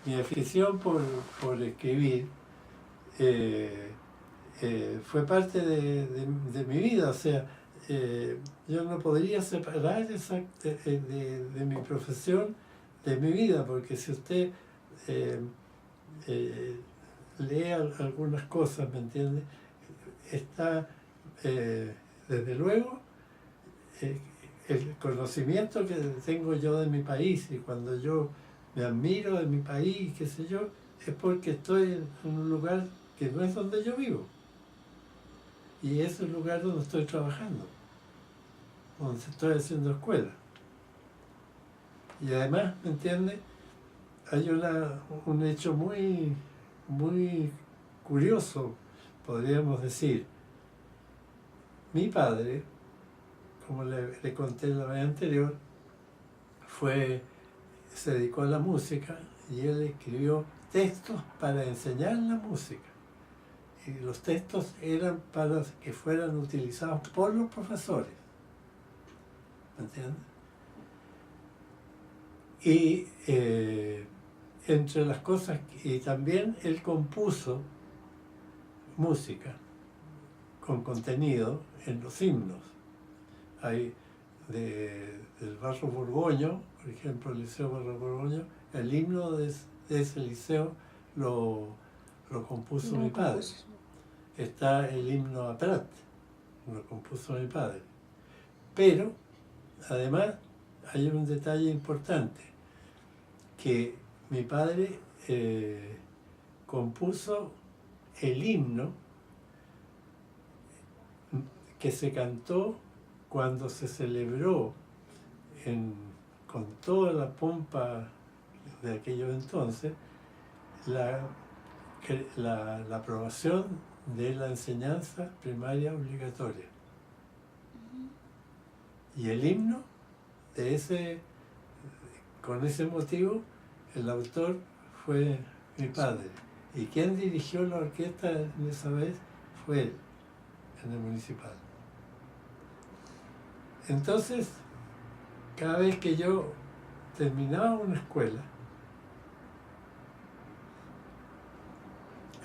mi afición por escribir fue parte de mi vida, o sea, yo no podría separar de mi profesión de mi vida, porque si usted lee algunas cosas, ¿me entiende? Está, desde luego, el conocimiento que tengo yo de mi país, y cuando yo me admiro de mi país, qué sé yo, es porque estoy en un lugar que no es donde yo vivo. Y es el lugar donde estoy trabajando, donde estoy haciendo escuela. Y además, ¿me entiende? Hay un hecho muy, muy curioso, podríamos decir. Mi padre, como le conté la vez anterior, se dedicó a la música y él escribió textos para enseñar la música. Y los textos eran para que fueran utilizados por los profesores. ¿Me entiendes? Y entre las cosas, y también él compuso música con contenido en los himnos. Hay del Barro Borgoño, por ejemplo, el Liceo Barro Borgoño, el himno de ese liceo lo compuso mi padre. Está el himno a Prat, lo compuso mi padre. Pero, además, hay un detalle importante, que mi padre compuso el himno que se cantó cuando se celebró con toda la pompa de aquellos entonces la aprobación de la enseñanza primaria obligatoria. Y el himno con ese motivo, el autor fue mi padre. Y quien dirigió la orquesta en esa vez fue él, en el municipal. Entonces, cada vez que yo terminaba una escuela,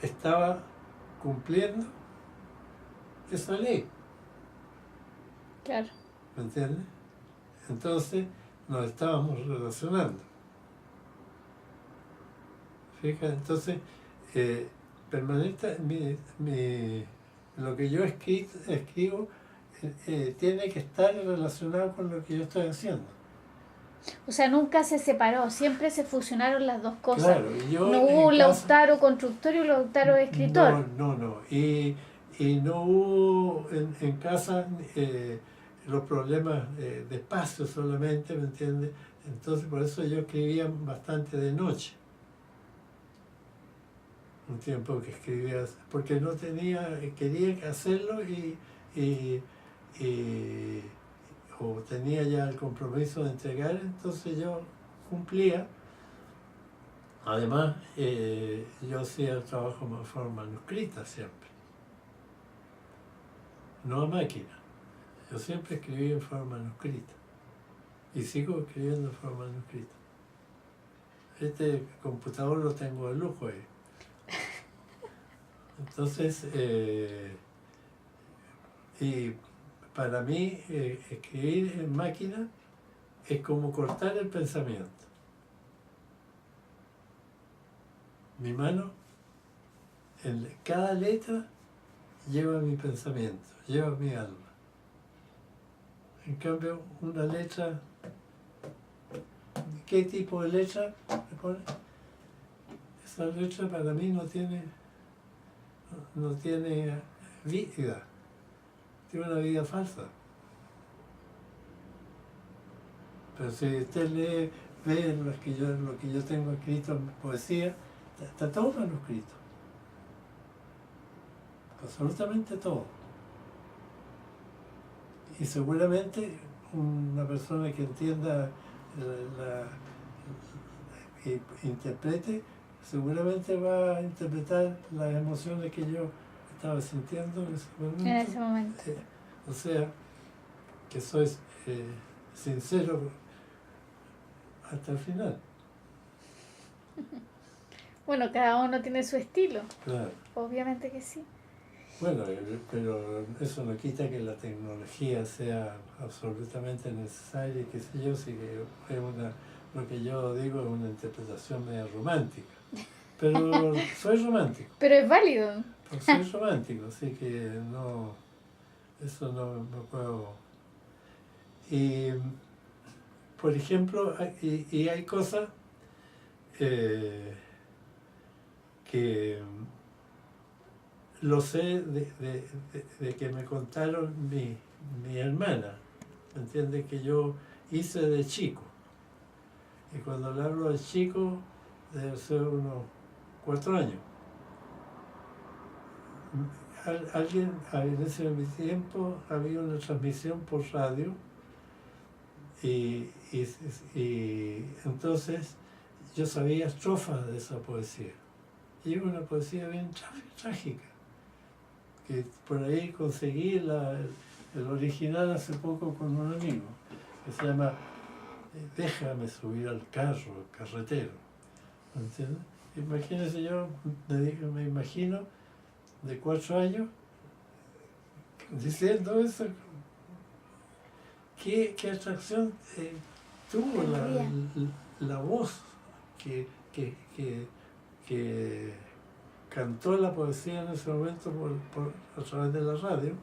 estaba cumpliendo esa ley. Claro. ¿Me entiendes? Entonces, nos estábamos relacionando. Fíjate, entonces, lo que yo escribo tiene que estar relacionado con lo que yo estoy haciendo. O sea, nunca se separó, siempre se fusionaron las dos cosas. Claro, no hubo un Lautaro constructor y un Lautaro escritor. No. Y no hubo en casa los problemas de espacio solamente, ¿me entiendes? Entonces, por eso yo escribía bastante de noche. Un tiempo que escribía, porque no quería hacerlo o tenía ya el compromiso de entregar, entonces yo cumplía. Además, yo hacía el trabajo de forma manuscrita siempre, no a máquina. Yo siempre escribí en forma manuscrita y sigo escribiendo en forma manuscrita. Este computador lo tengo de lujo ahí. Entonces, y para mí escribir en máquina es como cortar el pensamiento. Mi mano, en cada letra, lleva mi pensamiento, lleva mi alma. En cambio, una letra, ¿qué tipo de letra me pone? Esa letra para mí no tiene vida, tiene una vida falsa. Pero si usted ve lo que yo tengo escrito en poesía, está todo manuscrito. Absolutamente todo. Y seguramente una persona que entienda que interprete, seguramente va a interpretar las emociones que yo estaba sintiendo en ese momento. O sea, que soy sincero hasta el final. Bueno, cada uno tiene su estilo, Claro. obviamente que sí. Bueno, pero eso no quita que la tecnología sea absolutamente necesaria y qué sé yo, sí que es lo que yo digo es una interpretación medio romántica. Pero soy romántico, Pero es válido. soy romántico, así que no, eso no puedo. Y, por ejemplo, y hay cosas eh, que lo sé de que me contaron mi hermana, ¿me entiendes? Que yo hice de chico. Y cuando le hablo de chico, debe ser unos 4 años. Alguien, en ese tiempo, había una transmisión por radio y entonces yo sabía estrofas de esa poesía. Y es una poesía bien trágica, que por ahí conseguí el original hace poco con un amigo, que se llama Déjame subir al carro, carretero. ¿Me entiendes? Imagínense, yo me imagino de 4 años diciendo eso. ¿Qué atracción tuvo la voz que, que, que, que cantó la poesía en ese momento a través de la radio?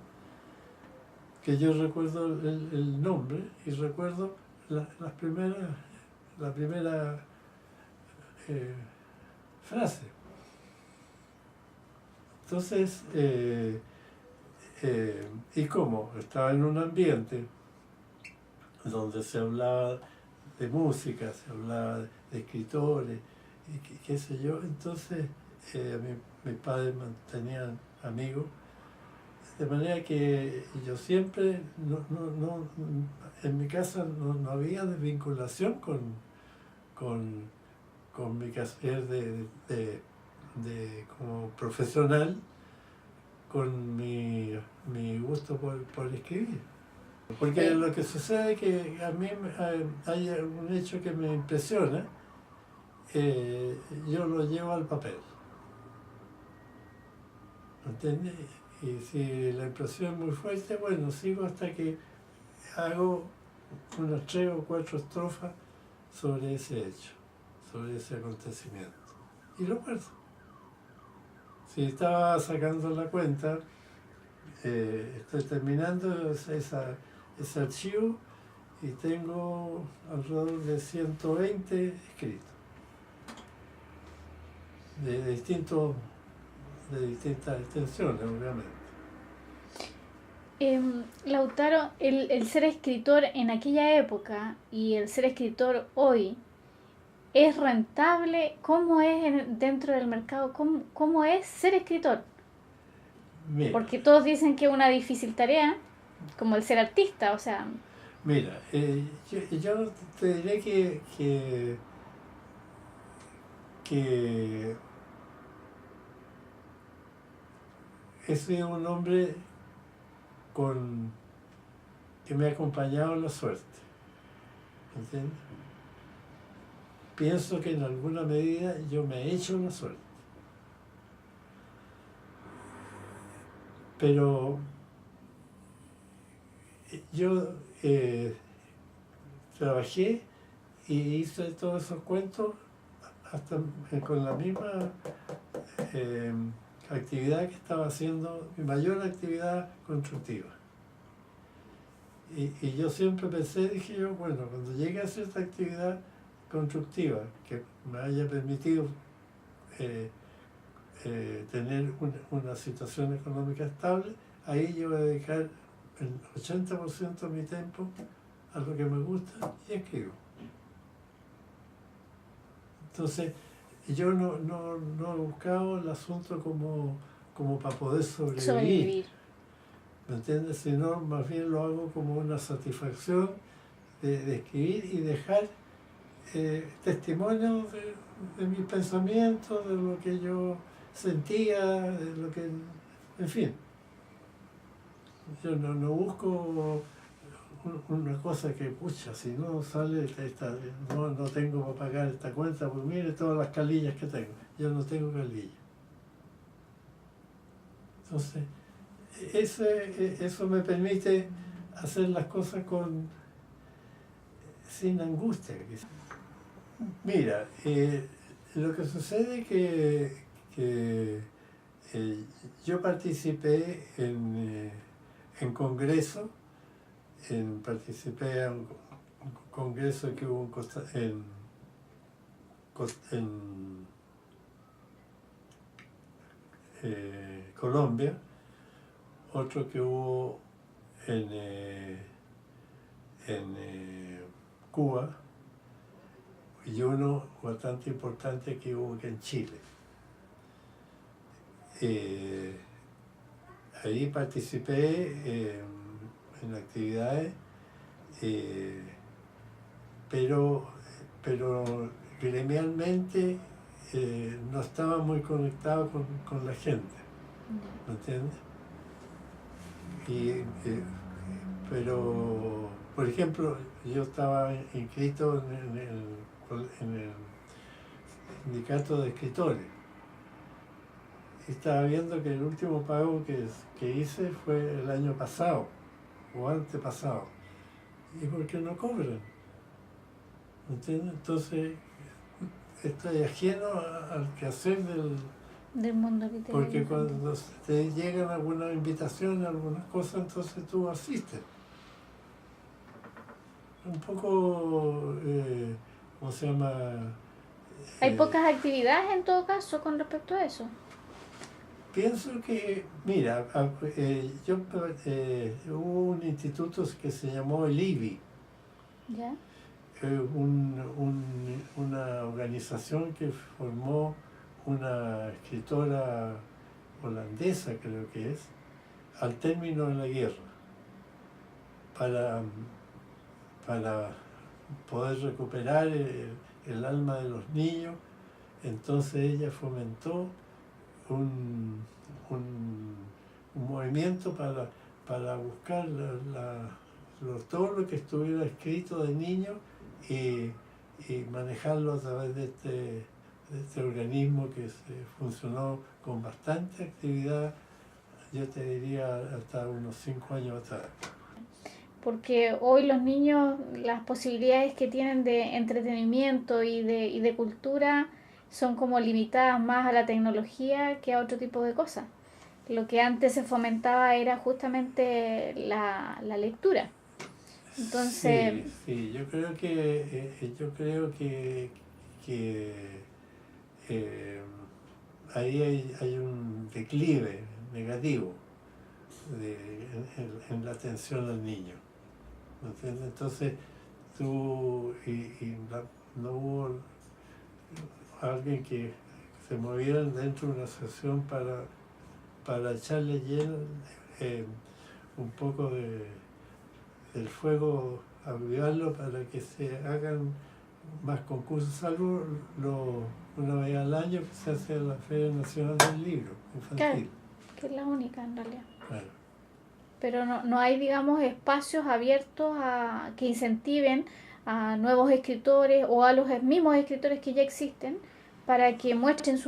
Que yo recuerdo el nombre y recuerdo la primera frase. Entonces, ¿y cómo? Estaba en un ambiente donde se hablaba de música, se hablaba de escritores, y qué sé yo. Entonces, mis padres mantenían amigos, de manera que yo siempre, en mi casa no había desvinculación con mi quehacer como profesional, con mi gusto por escribir. Porque lo que sucede es que a mí hay un hecho que me impresiona, yo lo llevo al papel, ¿entiendes? Y si la impresión es muy fuerte, bueno, sigo hasta que hago unas 3 o 4 estrofas sobre ese hecho, sobre ese acontecimiento. Y lo guardo. Si estaba sacando la cuenta, estoy terminando ese archivo y tengo alrededor de 120 escritos, de distintas extensiones, obviamente. Lautaro, el ser escritor en aquella época y el ser escritor hoy, ¿es rentable? ¿Cómo es dentro del mercado? ¿Cómo es ser escritor? Mira, Porque todos dicen que es una difícil tarea, como el ser artista, o sea, mira, yo te diré que he sido un hombre que me ha acompañado en la suerte, ¿entiendes? Pienso que en alguna medida yo me he hecho la suerte. Pero yo trabajé y hice todos esos cuentos hasta con la misma actividad que estaba haciendo, mi mayor actividad constructiva. Y yo siempre pensé, dije yo, bueno, cuando llegue a hacer esta actividad constructiva que me haya permitido tener una situación económica estable, ahí yo voy a dedicar el 80% de mi tiempo a lo que me gusta y escribo. Entonces, yo no he buscado el asunto como para poder sobrevivir, ¿me entiendes? Sino más bien lo hago como una satisfacción de escribir y dejar testimonio de mis pensamientos, de lo que yo sentía, de lo que, en fin. Yo no busco una cosa que, pucha, si no sale, no tengo para pagar esta cuenta, pues mire todas las calillas que tengo. Yo no tengo calillas. Entonces, eso me permite hacer las cosas sin angustia. Mira, lo que sucede es que yo participé en congreso, participé en un congreso que hubo en Colombia, otro que hubo en Cuba y uno bastante importante que hubo aquí en Chile. Ahí participé en actividades, pero gremialmente no estaba muy conectado con la gente, ¿me entiendes? Pero, por ejemplo, yo estaba inscrito en el sindicato de escritores. Estaba viendo que el último pago que hice fue el año pasado o antepasado. ¿Y por qué no cobran? ¿Me entiendes? Entonces, estoy ajeno al quehacer del mundo literario. Porque cuando te llegan algunas invitaciones, algunas cosas, entonces tú asistes. Un poco, ¿cómo se llama? Hay pocas actividades en todo caso con respecto a eso. Pienso que, mira, hubo un instituto que se llamó el IBI. ¿Ya? Una organización que formó una escritora holandesa, creo que es, al término de la guerra, para poder recuperar el alma de los niños. Entonces ella fomentó un movimiento para buscar todo lo que estuviera escrito de niños y manejarlo a través de este organismo que funcionó con bastante actividad, yo te diría hasta unos 5 años atrás. Porque hoy los niños, las posibilidades que tienen de entretenimiento y de cultura son como limitadas más a la tecnología que a otro tipo de cosas. Lo que antes se fomentaba era justamente la lectura. Entonces, sí, yo creo que ahí hay un declive negativo en la atención al niño. ¿Entiendes? Entonces no hubo alguien que se moviera dentro de una asociación para echarle lleno un poco del fuego, avivarlo para que se hagan más concursos, salvo una vez al año que se hace la Feria Nacional del Libro Infantil. Claro, que es la única en realidad. Claro. Pero no hay, digamos, espacios abiertos que incentiven a nuevos escritores o a los mismos escritores que ya existen para que muestren su